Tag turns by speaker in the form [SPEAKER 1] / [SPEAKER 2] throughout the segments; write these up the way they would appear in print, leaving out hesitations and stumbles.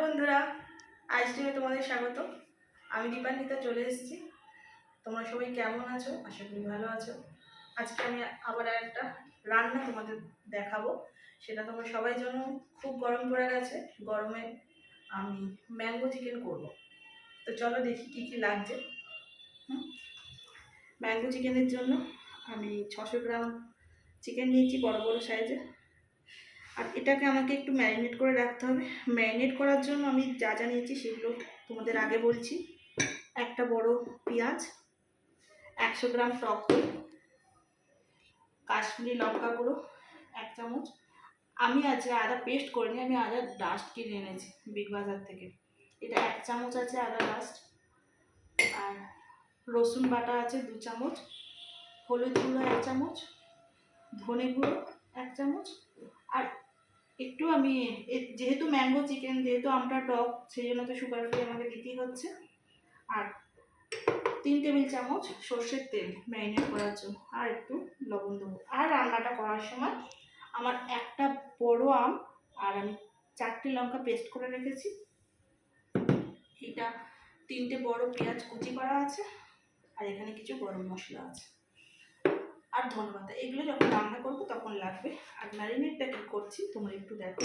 [SPEAKER 1] বন্ধুরা, আইসক্রিমে তোমাদের স্বাগত। আমি দীপান্বিতা চলে এসেছি। তোমরা সবাই কেমন আছো? আশা করি ভালো আছো। আজকে আমি আবার একটা রান্না তোমাদের দেখাবো। সেটা তোমরা সবাই জানো, খুব গরম পড়ে গেছে। গরমে আমি ম্যাঙ্গো চিকেন করব। তো চলো দেখি কী কী লাগছে। ম্যাঙ্গো চিকেনের জন্য আমি 600 গ্রাম চিকেন নিয়েছি, বড় বড় সাইজের। আর এটাকে আমাকে একটু ম্যারিনেট করে রাখতে হবে। ম্যারিনেট করার জন্য আমি যা যা নিয়েছি সেগুলো তোমাদের আগে বলছি। একটা বড় পেঁয়াজ, 100 গ্রাম টক দই, কাশ্মীরি লঙ্কা গুঁড়ো 1 চামচ। আমি আজকে আদা পেস্ট করিনি, আমি আদা ডাস্ট কিনে এনেছি বিগ বাজার থেকে। এটা 1 চামচ আছে আদা ডাস্ট। আর রসুন বাটা আছে 2 চামচ, হলুদ গুঁড়ো 1 চামচ, ধনে গুঁড়ো 1 চামচ। আর একটু আমি যেহেতু ম্যাঙ্গো চিকেন, যেহেতু আমটা টক, সেই জন্য তো সুগার ফ্রি আমাকে দিতেই হচ্ছে। আর 3 টেবিল চামচ সর্ষের তেল ম্যারিনেট করার জন্য, আর একটু লবণ দেবো। আর রান্নাটা করার সময় আমার একটা বড় আম আর আমি 4টে লঙ্কা পেস্ট করে রেখেছি। এটা 3টে বড় পেঁয়াজ কুচি করা আছে। আর এখানে কিছু গরম মশলা আছে আর ধনেপাতা। এগুলো যখন রান্না করবো তখন লাগবে। আর ম্যারিনেটটা কী করছি তোমরা একটু দেখো।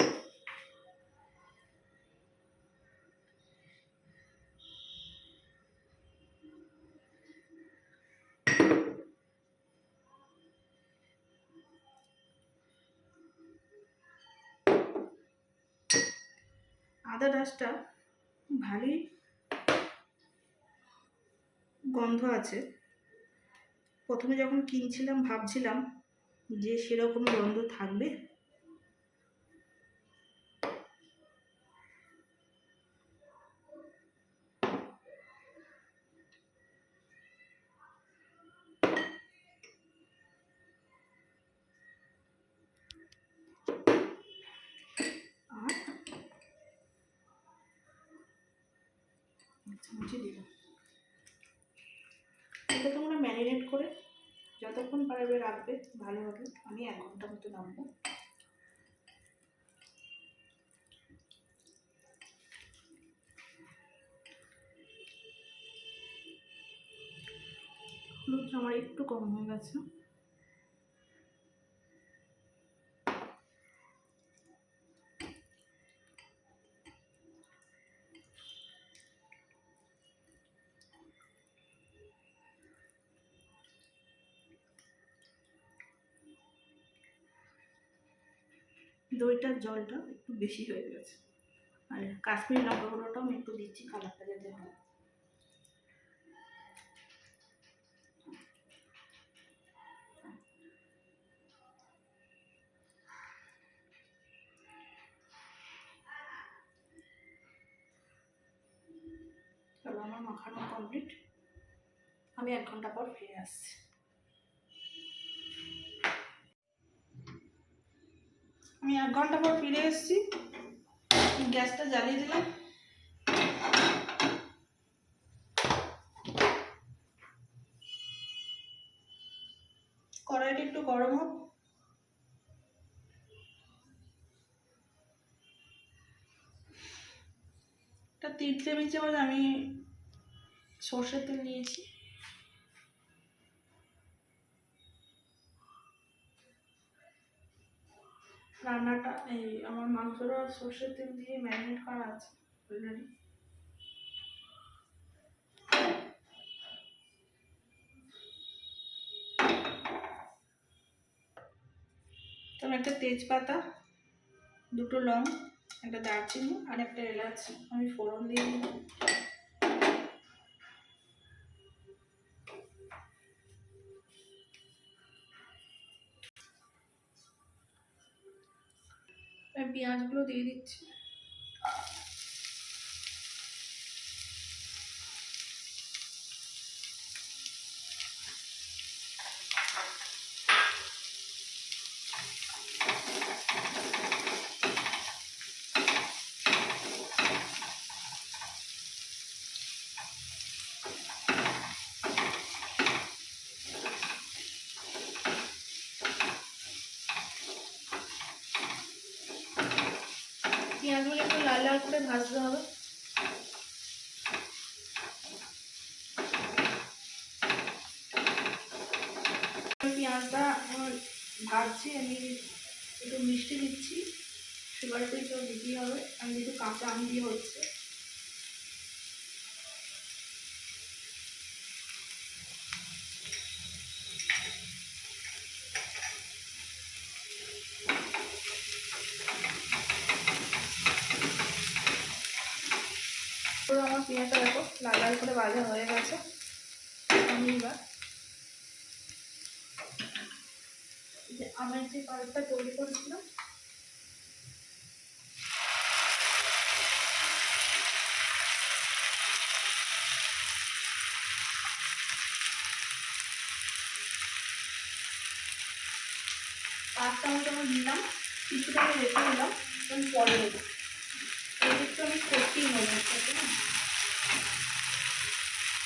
[SPEAKER 1] আদা ডাস্টটা ভালোই গন্ধ আছে। প্রথমে যখন কিনছিলাম ভাবছিলাম যে সেরকম গন্ধ থাকবে। আর মুছে দিলাম। এটা তোমরা ম্যারিনেট করে যতক্ষণ পারবে রাখবে ভালো হবে। আমি 1 ঘন্টা মতো রাখবো। হলুদটা আমার একটু কম হয়ে গেছে। দইটার জলটা একটু বেশি হয়ে গেছে। আর কাশ্মীরি লঙ্কা গুঁড়োটাও আমি একটু দিচ্ছি, কালারটা যাতে হয়। চলো, আমার মাখানো কমপ্লিট। আমি 1 ঘন্টা পর ফিরে আসছি। আমি 1 ঘন্টা পর ফিরে এসেছি। গ্যাসটা জ্বালিয়ে দিলাম। কড়াইটা একটু গরম হোক। একটা 3 টেবিল চামচ আমি সর্ষের তেল নিয়েছি। রান্নাটা আমার মাংসটা সর্ষের তেল দিয়ে ম্যারিনেট করা আছে অলরেডি। তবে একটা তেজপাতা, 2টো লং, একটা দারচিনি আর একটা এলাচ আমি ফোড়ন দিয়ে দিলাম। পেঁয়াজগুলো দিয়ে দিচ্ছি। পেঁয়াজগুলো পেঁয়াজগুলো একটু লাল লাল করে ভাজতে হবে। পেঁয়াজটা ভাজছি, আমি একটু মিষ্টি দিচ্ছি, সুগারটা একটু দিতেই হবে, আমি একটু কাঁচা আম দিয়ে হচ্ছে। আমার পেঁয়াজটা দেখো লাল লাল করে ভাজা হয়ে গেছে। আমি এবার আমের যে পাল্পটা তৈরি করেছিলাম পাঁচটা মতো আমি দিলাম, কিছুটা আমি রেখে দিলাম, আমি পরে দেবো। একটু আমি করতেই হবে,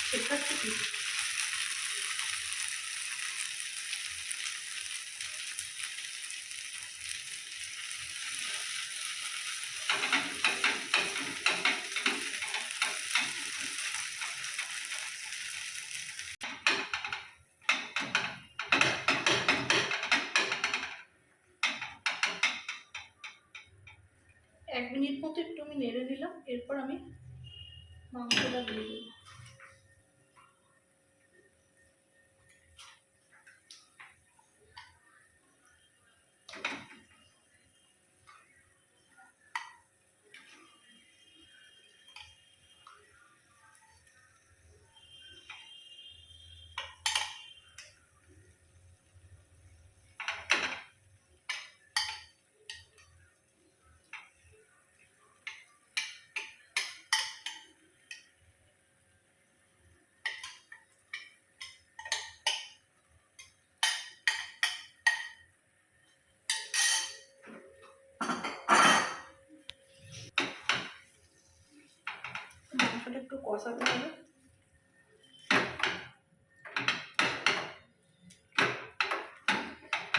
[SPEAKER 1] সেটা হচ্ছে কি এক মিনিট মতো একটু আমি নেড়ে দিলাম, এরপর আমি মাংসটা দিয়ে দেবো। মাংসটা একটু কষাতে হবে।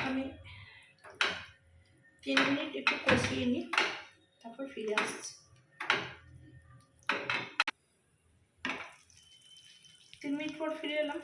[SPEAKER 1] আমি 3 মিনিট একটু কষিয়ে নিই, তারপর ফিরে আসছি। 3 মিনিট পর ফিরে এলাম।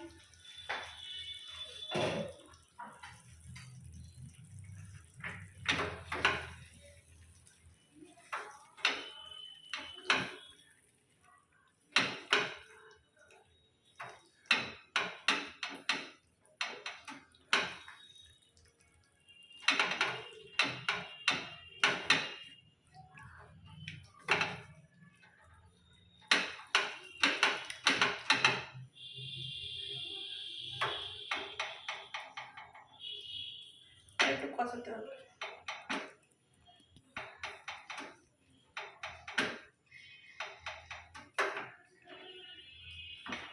[SPEAKER 1] একটু কষাতে হবে।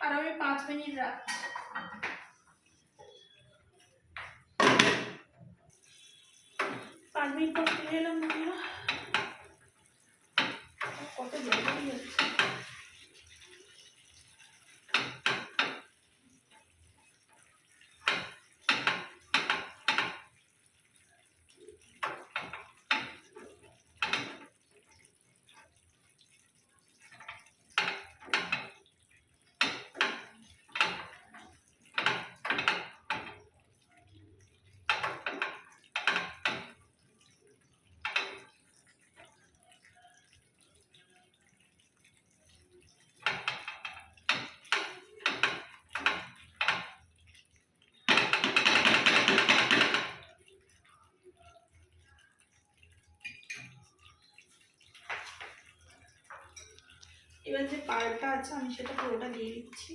[SPEAKER 1] আর আমি 5 মিনিট রাখছি। 5 মিনিট পর ফিরে এলাম। কত জায়গা যাচ্ছে। এবার যে পালটা আছে আমি সেটা পুরোটা দিয়ে দিচ্ছি।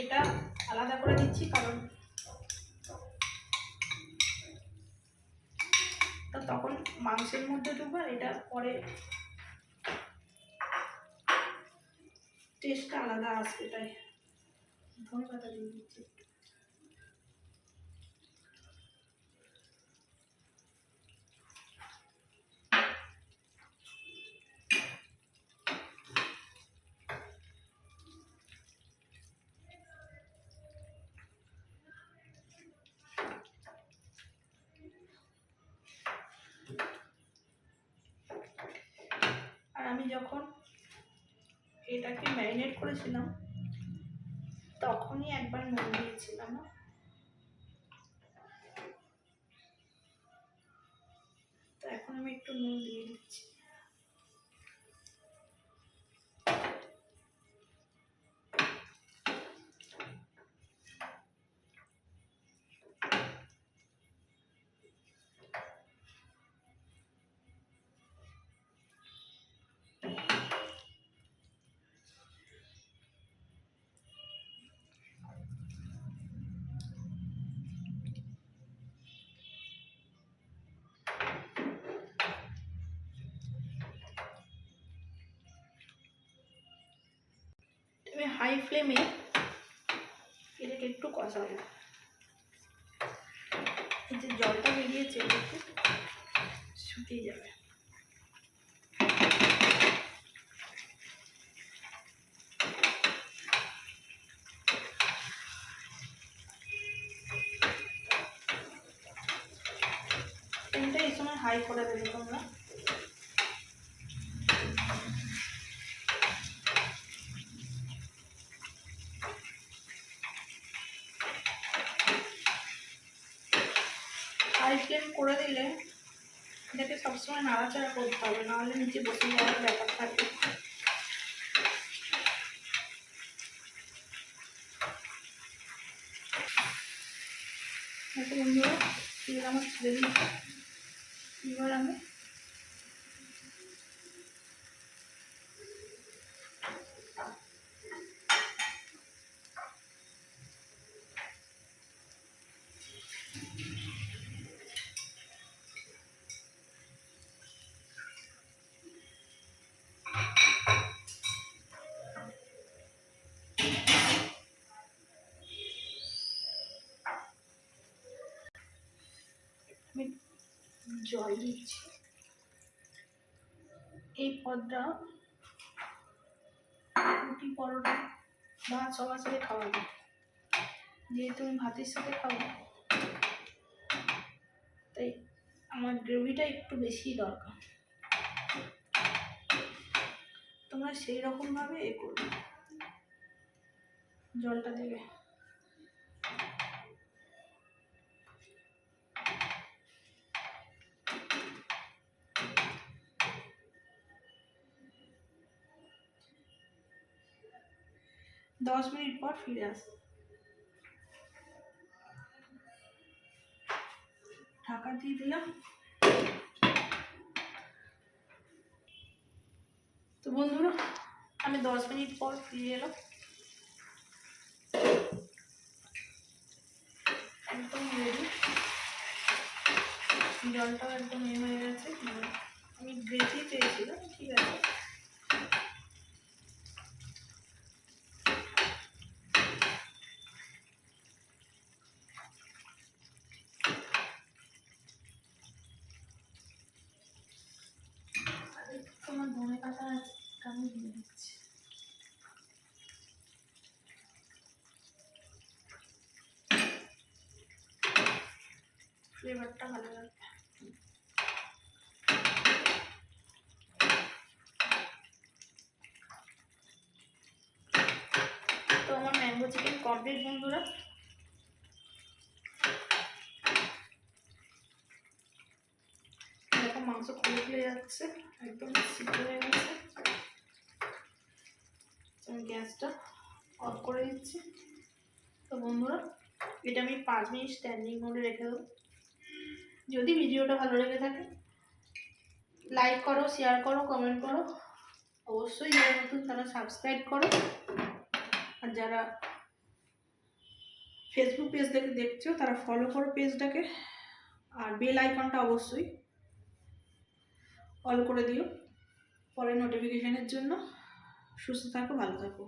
[SPEAKER 1] এটা আলাদা করে দিচ্ছি কারণ তখন মাংসের মধ্যে ঢুকবে, এটা পরে টেস্টটা আলাদা আসবে, তাই ধনে পাতা দিয়ে দিচ্ছি। যখন এটাকে ম্যারিনেট করেছিলাম তখনই একবার নুন দিয়েছিলাম। তো এখন আমি একটু নুন দিয়ে দিচ্ছি। আমি হাই ফ্লেমে এটাকে একটু কষাবো। এই যে জলটা বেরিয়েছে একটু শুকিয়ে যাবে। ফ্লেমটা এই সময় হাই করে দেবে তোমরা। হাই ফ্লেম করে দিলে এটাকে সবসময় নাড়াচাড়া করতে হবে, নাহলে নিচে বসে যাওয়ার ব্যাপার থাকে। বন্ধুরা তেল আমার ছেড়ে দিচ্ছি। এবার আমি জল দিচ্ছি। এই পদটা রুটি, পরোটা, ভাত সবার সাথে খাওয়া যায়। যেহেতু আমি ভাতের সাথে খাবো তাই আমার গ্রেভিটা একটু বেশি দরকার। তোমরা সেই রকমভাবে করবে, জলটা দেবে। দশ মিনিট পর ফিরে আসো। ঢাকা দিয়ে দিলাম। তো বন্ধুরা আমি 10 মিনিট পর ফিরে এলাম। একদম রেডি, জলটাও একদম হয়ে গেছে। আমি গ্রেভি চেয়েছিলাম, ঠিক আছে। তোমার ধনে পাতা আমি দিয়ে দিচ্ছি। ফ্লেভারটা ভালো লাগবে। তো আমার ম্যাঙ্গো চিকেন কমপ্লিট বন্ধুরা। এরকম মাংস খুলে যাচ্ছে, একদম সিদ্ধ হয়ে গেছে। আমি গ্যাসটা অফ করে দিচ্ছি। তো বন্ধুরা এটা আমি 5 মিনিট স্ট্যান্ডিং মোডে রেখে দেবো। যদি ভিডিওটা ভালো লেগে থাকে লাইক করো, শেয়ার করো, কমেন্ট করো। অবশ্যই যারা নতুন তারা সাবস্ক্রাইব করো। আর যারা ফেসবুক পেজ থেকে দেখছো তারা ফলো করো পেজটাকে। আর বেল আইকনটা অবশ্যই অল করে দিও পরের নোটিফিকেশনের জন্য। সুস্থ থাকো, ভালো থাকো।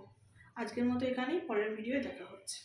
[SPEAKER 1] আজকের মতো এখানেই, পরের ভিডিওয়ে দেখা হচ্ছে।